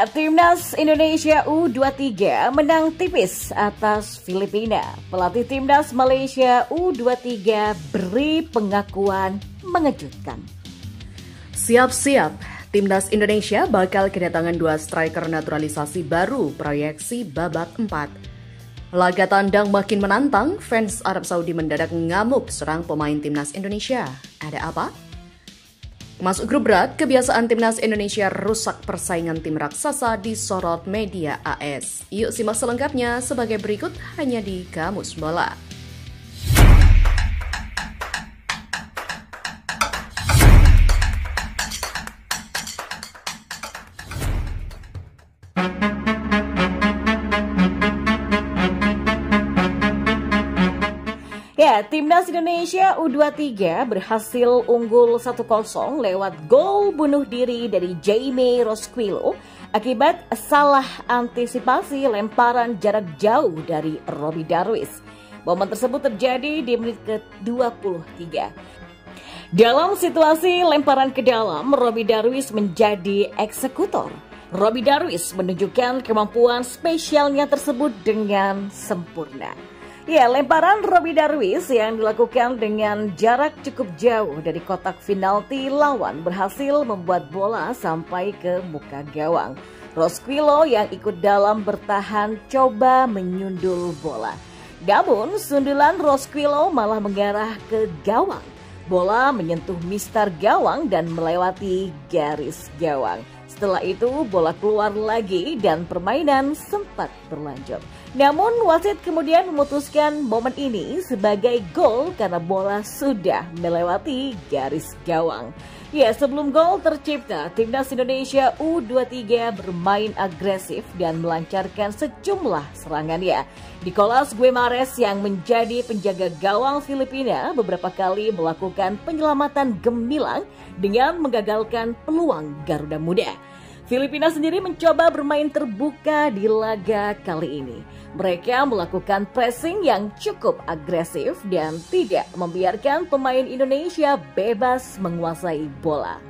Ya, Timnas Indonesia U23 menang tipis atas Filipina. Pelatih Timnas Malaysia U23 beri pengakuan mengejutkan. Siap-siap, Timnas Indonesia bakal kedatangan 2 striker naturalisasi baru proyeksi babak 4. Laga tandang makin menantang, fans Arab Saudi mendadak ngamuk serang pemain Timnas Indonesia. Ada apa? Masuk grup berat, kebiasaan Timnas Indonesia rusak persaingan tim raksasa disorot media AS. Yuk simak selengkapnya sebagai berikut hanya di Kamus Bola. Ya, Timnas Indonesia U23 berhasil unggul 1-0 lewat gol bunuh diri dari Jaime Rosquillo akibat salah antisipasi lemparan jarak jauh dari Robby Darwish. Momen tersebut terjadi di menit ke-23. Dalam situasi lemparan ke dalam, Robby Darwish menjadi eksekutor. Robby Darwish menunjukkan kemampuan spesialnya tersebut dengan sempurna. Ya, lemparan Robby Darwish yang dilakukan dengan jarak cukup jauh dari kotak penalti lawan berhasil membuat bola sampai ke muka gawang. Rosquillo yang ikut dalam bertahan coba menyundul bola. Namun, sundulan Rosquillo malah mengarah ke gawang. Bola menyentuh mistar gawang dan melewati garis gawang. Setelah itu, bola keluar lagi dan permainan sempat berlanjut. Namun, wasit kemudian memutuskan momen ini sebagai gol karena bola sudah melewati garis gawang. Ya, sebelum gol tercipta, Timnas Indonesia U23 bermain agresif dan melancarkan sejumlah serangannya. Nicolas Guimarães yang menjadi penjaga gawang Filipina beberapa kali melakukan penyelamatan gemilang dengan menggagalkan peluang Garuda Muda. Filipina sendiri mencoba bermain terbuka di laga kali ini. Mereka melakukan pressing yang cukup agresif dan tidak membiarkan pemain Indonesia bebas menguasai bola.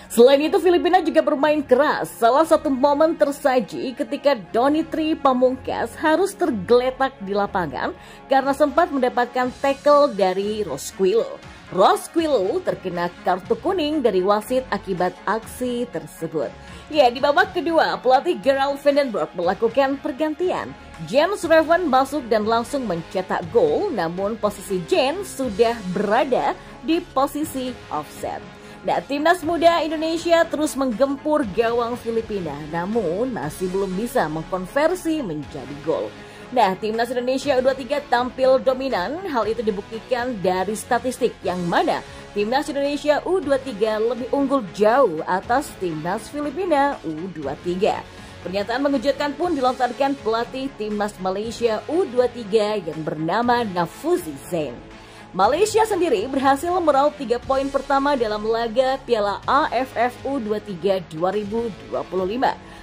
Selain itu, Filipina juga bermain keras. Salah satu momen tersaji ketika Donitri Pamungkas harus tergeletak di lapangan karena sempat mendapatkan tackle dari Rosquillo. Rosquillo terkena kartu kuning dari wasit akibat aksi tersebut. Ya, di babak kedua, pelatih Gerald Vandenberg melakukan pergantian. James Revan masuk dan langsung mencetak gol, namun posisi James sudah berada di posisi offset. Nah, Timnas Muda Indonesia terus menggempur gawang Filipina, namun masih belum bisa mengkonversi menjadi gol. Nah, Timnas Indonesia U23 tampil dominan. Hal itu dibuktikan dari statistik yang mana Timnas Indonesia U23 lebih unggul jauh atas Timnas Filipina U23. Pernyataan mengejutkan pun dilontarkan pelatih Timnas Malaysia U23 yang bernama Nafuzi Zain. Malaysia sendiri berhasil meraup 3 poin pertama dalam laga Piala AFF U23 2025.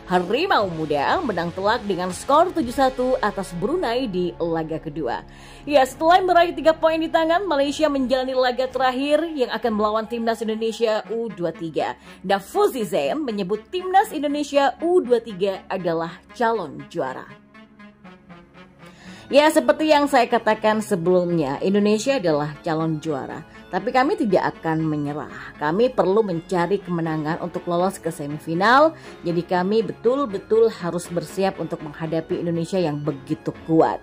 Harimau Muda menang telak dengan skor 7-1 atas Brunei di laga kedua. Ya, setelah meraih 3 poin di tangan, Malaysia menjalani laga terakhir yang akan melawan Timnas Indonesia U23. Nafuzi Zain menyebut Timnas Indonesia U23 adalah calon juara. Ya, seperti yang saya katakan sebelumnya, Indonesia adalah calon juara. Tapi kami tidak akan menyerah. Kami perlu mencari kemenangan untuk lolos ke semifinal. Jadi kami betul-betul harus bersiap untuk menghadapi Indonesia yang begitu kuat,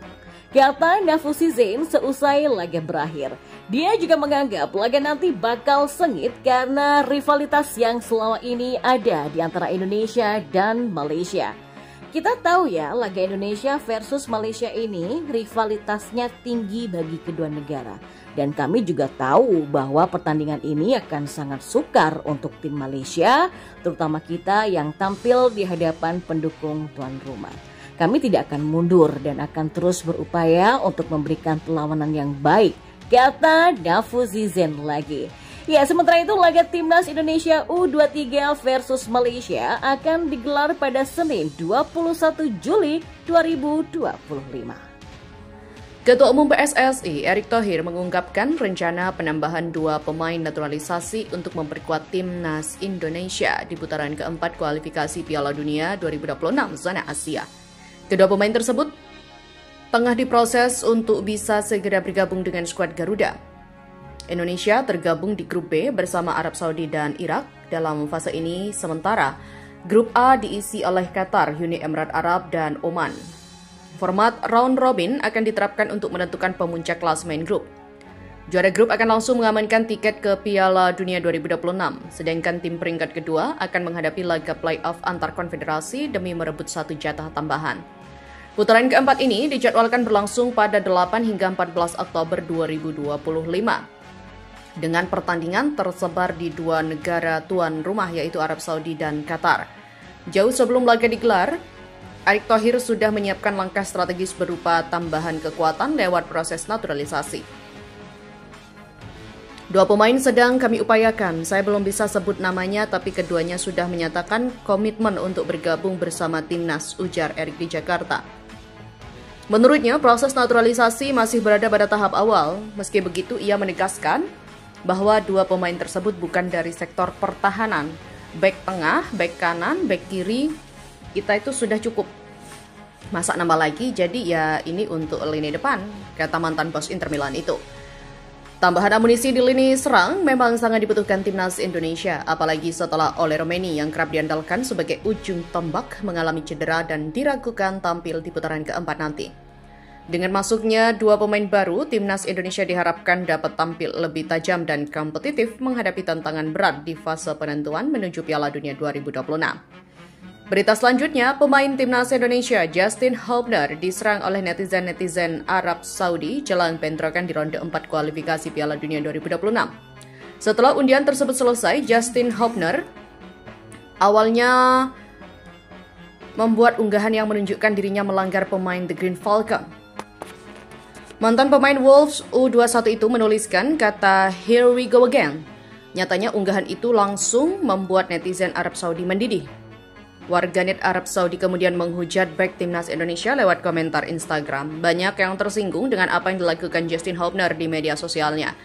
kata Nafuzi Zain seusai laga berakhir. Dia juga menganggap laga nanti bakal sengit karena rivalitas yang selama ini ada di antara Indonesia dan Malaysia. Kita tahu ya, laga Indonesia versus Malaysia ini rivalitasnya tinggi bagi kedua negara. Dan kami juga tahu bahwa pertandingan ini akan sangat sukar untuk tim Malaysia, terutama kita yang tampil di hadapan pendukung tuan rumah. Kami tidak akan mundur dan akan terus berupaya untuk memberikan perlawanan yang baik, kata Nafuzi Zain lagi. Ya, sementara itu laga Timnas Indonesia U23 versus Malaysia akan digelar pada Senin 21 Juli 2025. Ketua Umum PSSI, Erick Thohir, mengungkapkan rencana penambahan 2 pemain naturalisasi untuk memperkuat timnas Indonesia di putaran keempat kualifikasi Piala Dunia 2026 zona Asia. Kedua pemain tersebut tengah diproses untuk bisa segera bergabung dengan skuad Garuda. Indonesia tergabung di grup B bersama Arab Saudi dan Irak. Dalam fase ini sementara, grup A diisi oleh Qatar, Uni Emirat Arab, dan Oman. Format round robin akan diterapkan untuk menentukan pemuncak klasemen grup. Juara grup akan langsung mengamankan tiket ke Piala Dunia 2026, sedangkan tim peringkat kedua akan menghadapi laga playoff antar konfederasi demi merebut 1 jatah tambahan. Putaran keempat ini dijadwalkan berlangsung pada 8 hingga 14 Oktober 2025. Dengan pertandingan tersebar di 2 negara tuan rumah yaitu Arab Saudi dan Qatar. Jauh sebelum laga digelar, Erick Thohir sudah menyiapkan langkah strategis berupa tambahan kekuatan lewat proses naturalisasi. 2 pemain sedang kami upayakan, saya belum bisa sebut namanya tapi keduanya sudah menyatakan komitmen untuk bergabung bersama timnas, ujar Erick di Jakarta. Menurutnya, proses naturalisasi masih berada pada tahap awal. Meski begitu, ia menegaskan bahwa 2 pemain tersebut bukan dari sektor pertahanan. Bek tengah, bek kanan, bek kiri, kita itu sudah cukup. Masa nambah lagi, jadi ya ini untuk lini depan, kata mantan bos Inter Milan itu. Tambahan amunisi di lini serang memang sangat dibutuhkan timnas Indonesia, apalagi setelah Ole Romeni yang kerap diandalkan sebagai ujung tombak mengalami cedera dan diragukan tampil di putaran keempat nanti. Dengan masuknya 2 pemain baru, timnas Indonesia diharapkan dapat tampil lebih tajam dan kompetitif menghadapi tantangan berat di fase penentuan menuju Piala Dunia 2026. Berita selanjutnya, pemain timnas Indonesia Justin Hubner diserang oleh netizen Arab Saudi jelang bentrokan di ronde 4 kualifikasi Piala Dunia 2026. Setelah undian tersebut selesai, Justin Hubner awalnya membuat unggahan yang menunjukkan dirinya melanggar pemain The Green Falcon. Mantan pemain Wolves U21 itu menuliskan kata "Here we go again". Nyatanya unggahan itu langsung membuat netizen Arab Saudi mendidih. Warganet Arab Saudi kemudian menghujat bek timnas Indonesia lewat komentar Instagram. Banyak yang tersinggung dengan apa yang dilakukan Justin Hubner di media sosialnya.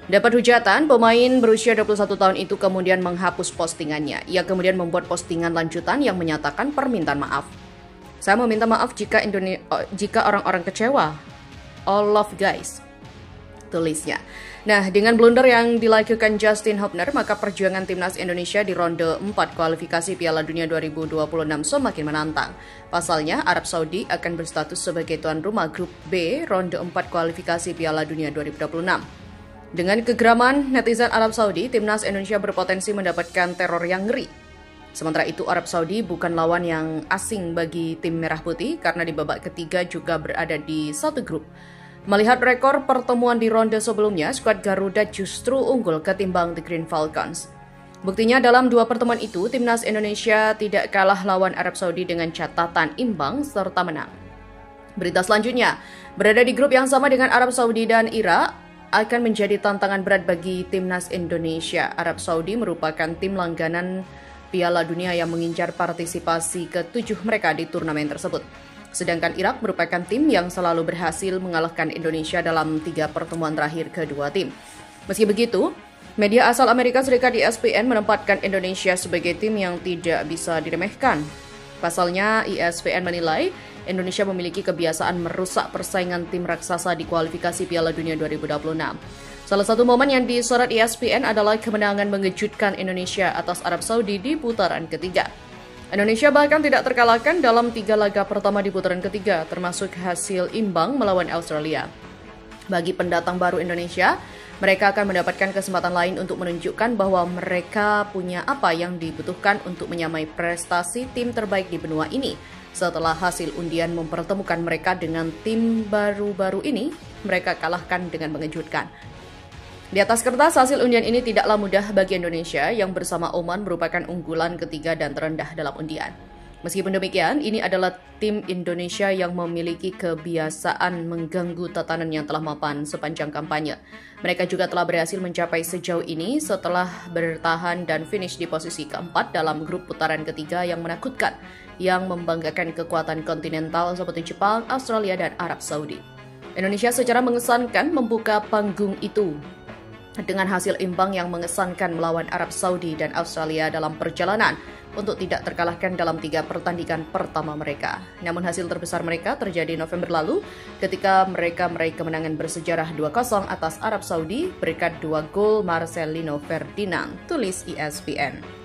Dapat hujatan, pemain berusia 21 tahun itu kemudian menghapus postingannya. Ia kemudian membuat postingan lanjutan yang menyatakan permintaan maaf. Saya meminta maaf jika orang-orang kecewa. All love guys, tulisnya. Nah, dengan blunder yang dilakukan Justin Hubner, maka perjuangan timnas Indonesia di ronde 4 kualifikasi Piala Dunia 2026 semakin menantang. Pasalnya, Arab Saudi akan berstatus sebagai tuan rumah grup B ronde 4 kualifikasi Piala Dunia 2026. Dengan kegeraman netizen Arab Saudi, timnas Indonesia berpotensi mendapatkan teror yang ngeri. Sementara itu, Arab Saudi bukan lawan yang asing bagi tim Merah Putih karena di babak ketiga juga berada di satu grup. Melihat rekor pertemuan di ronde sebelumnya, skuad Garuda justru unggul ketimbang The Green Falcons. Buktinya dalam 2 pertemuan itu, timnas Indonesia tidak kalah lawan Arab Saudi dengan catatan imbang serta menang. Berita selanjutnya, berada di grup yang sama dengan Arab Saudi dan Irak akan menjadi tantangan berat bagi timnas Indonesia. Arab Saudi merupakan tim langganan Piala Dunia yang mengincar partisipasi ke-7 mereka di turnamen tersebut. Sedangkan Irak merupakan tim yang selalu berhasil mengalahkan Indonesia dalam 3 pertemuan terakhir kedua tim. Meski begitu, media asal Amerika Serikat ESPN menempatkan Indonesia sebagai tim yang tidak bisa diremehkan. Pasalnya, ESPN menilai Indonesia memiliki kebiasaan merusak persaingan tim raksasa di kualifikasi Piala Dunia 2026. Salah satu momen yang disorot ESPN adalah kemenangan mengejutkan Indonesia atas Arab Saudi di putaran ketiga. Indonesia bahkan tidak terkalahkan dalam 3 laga pertama di putaran ketiga, termasuk hasil imbang melawan Australia. Bagi pendatang baru Indonesia, mereka akan mendapatkan kesempatan lain untuk menunjukkan bahwa mereka punya apa yang dibutuhkan untuk menyamai prestasi tim terbaik di benua ini. Setelah hasil undian mempertemukan mereka dengan tim baru-baru ini, mereka kalahkan dengan mengejutkan. Di atas kertas, hasil undian ini tidaklah mudah bagi Indonesia yang bersama Oman merupakan unggulan ketiga dan terendah dalam undian. Meskipun demikian, ini adalah tim Indonesia yang memiliki kebiasaan mengganggu tatanan yang telah mapan sepanjang kampanye. Mereka juga telah berhasil mencapai sejauh ini setelah bertahan dan finish di posisi keempat dalam grup putaran ketiga yang menakutkan, yang membanggakan kekuatan kontinental seperti Jepang, Australia, dan Arab Saudi. Indonesia secara mengesankan membuka panggung itu dengan hasil imbang yang mengesankan melawan Arab Saudi dan Australia dalam perjalanan untuk tidak terkalahkan dalam 3 pertandingan pertama mereka. Namun hasil terbesar mereka terjadi November lalu ketika mereka meraih kemenangan bersejarah 2-0 atas Arab Saudi berkat 2 gol Marcelino Ferdinand, tulis ESPN.